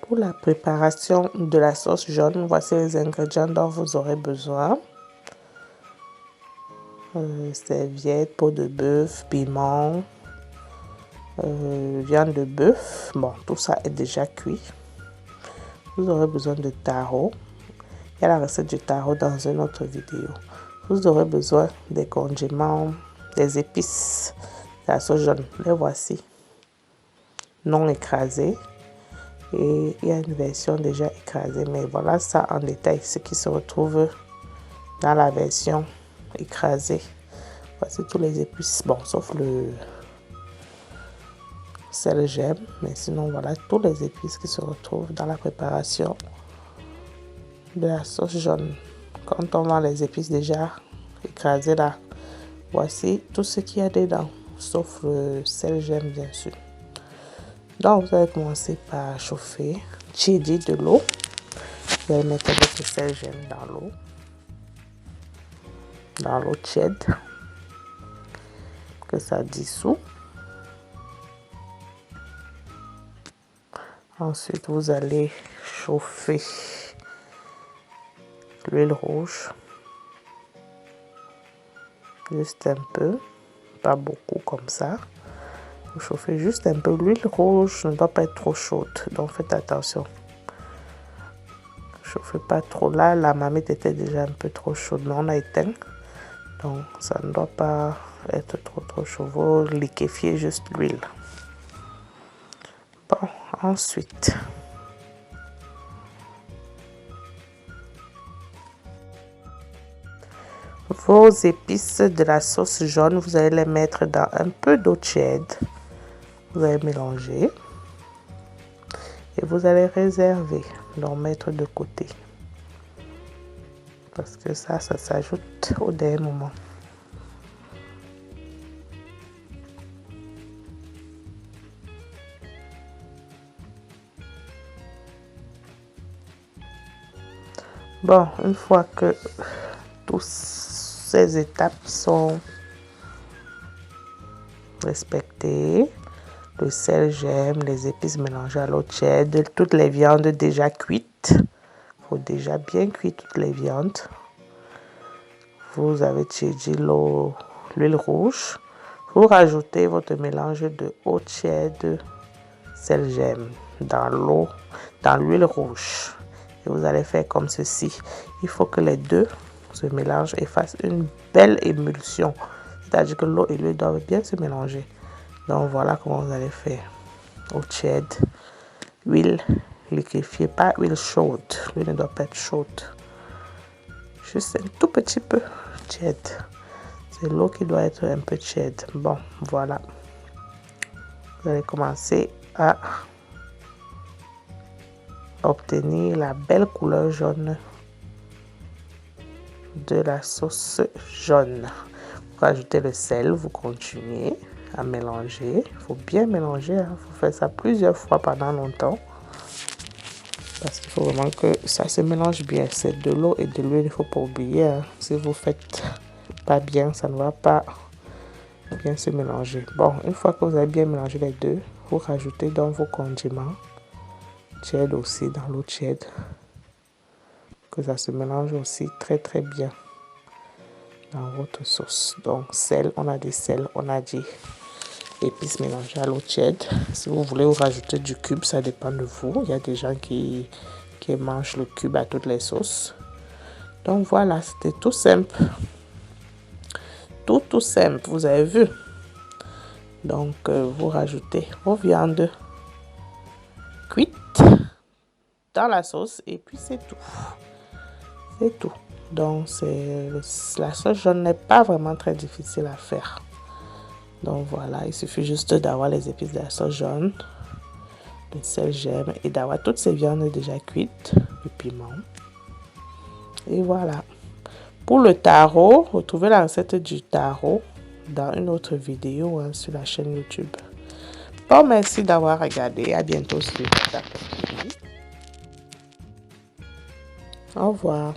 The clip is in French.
Pour la préparation de la sauce jaune, voici les ingrédients dont vous aurez besoin. Serviette, peau de bœuf, piment, viande de bœuf. Bon, tout ça est déjà cuit. Vous aurez besoin de taro. Il y a la recette du taro dans une autre vidéo. Vous aurez besoin des condiments, des épices de la sauce jaune. Les voici. Non écrasés. Et il y a une version déjà écrasée. Mais voilà ça en détail, ce qui se retrouve dans la version écrasée. Voici tous les épices. Bon, sauf le sel j'aime. Mais sinon, voilà tous les épices qui se retrouvent dans la préparation de la sauce jaune. Quand on vend les épices déjà écrasées là, voici tout ce qu'il y a dedans, sauf le sel j'aime bien sûr. Donc vous allez commencer par chauffer, tiédir de l'eau. Vous allez mettre votre sel j'aime dans l'eau tiède, que ça dissout. Ensuite vous allez chauffer l'huile rouge, juste un peu, pas beaucoup comme ça. Vous chauffez juste un peu. L'huile rouge ne doit pas être trop chaude, donc faites attention. Chauffez pas trop. Là la marmite était déjà un peu trop chaude, mais on a éteint, donc ça ne doit pas être trop chaud. Vous liquéfiez juste l'huile. Bon, ensuite vos épices de la sauce jaune, vous allez les mettre dans un peu d'eau tiède. Vous allez mélanger et vous allez réserver, donc mettre de côté, parce que ça s'ajoute au dernier moment. Bon, une fois que toutes ces étapes sont respectées, le sel j'aime, les épices mélangées à l'eau tiède, toutes les viandes déjà cuites, il faut déjà bien cuire toutes les viandes. Vous avez tiédi l'huile rouge, vous rajoutez votre mélange de eau tiède, sel j'aime dans l'huile rouge. Et vous allez faire comme ceci. Il faut que les deux se mélangent et fassent une belle émulsion. C'est-à-dire que l'eau et l'huile doivent bien se mélanger. Donc voilà comment vous allez faire. Eau tiède, huile liquéfiée, pas huile chaude. L'huile ne doit pas être chaude. Juste un tout petit peu tiède. C'est l'eau qui doit être un peu tiède. Bon, voilà. Vous allez commencer à obtenir la belle couleur jaune de la sauce jaune. Vous rajoutez le sel, vous continuez à mélanger. Il faut bien mélanger, il faut faire ça plusieurs fois pendant longtemps, parce qu'il faut vraiment que ça se mélange bien. C'est de l'eau et de l'huile, il ne faut pas oublier, hein. Si vous faites pas bien, ça ne va pas bien se mélanger. Bon, une fois que vous avez bien mélangé les deux, vous rajoutez donc vos condiments tiède aussi dans l'eau tiède, que ça se mélange aussi très bien dans votre sauce. Donc sel, on a dit sel, on a dit épices mélangées à l'eau tiède. Si vous voulez vous rajouter du cube, ça dépend de vous. Il y a des gens qui mangent le cube à toutes les sauces. Donc voilà, c'était tout simple, tout simple, vous avez vu. Donc vous rajoutez vos viandes cuites dans la sauce et puis c'est tout. C'est tout. Donc la sauce jaune n'est pas vraiment très difficile à faire. Donc voilà, il suffit juste d'avoir les épices de la sauce jaune, le sel j'aime et d'avoir toutes ces viandes déjà cuites, le piment. Et voilà. Pour le taro, retrouvez la recette du taro dans une autre vidéo, hein, sur la chaîne YouTube. Bon, merci d'avoir regardé. À bientôt sur Tata. Au revoir.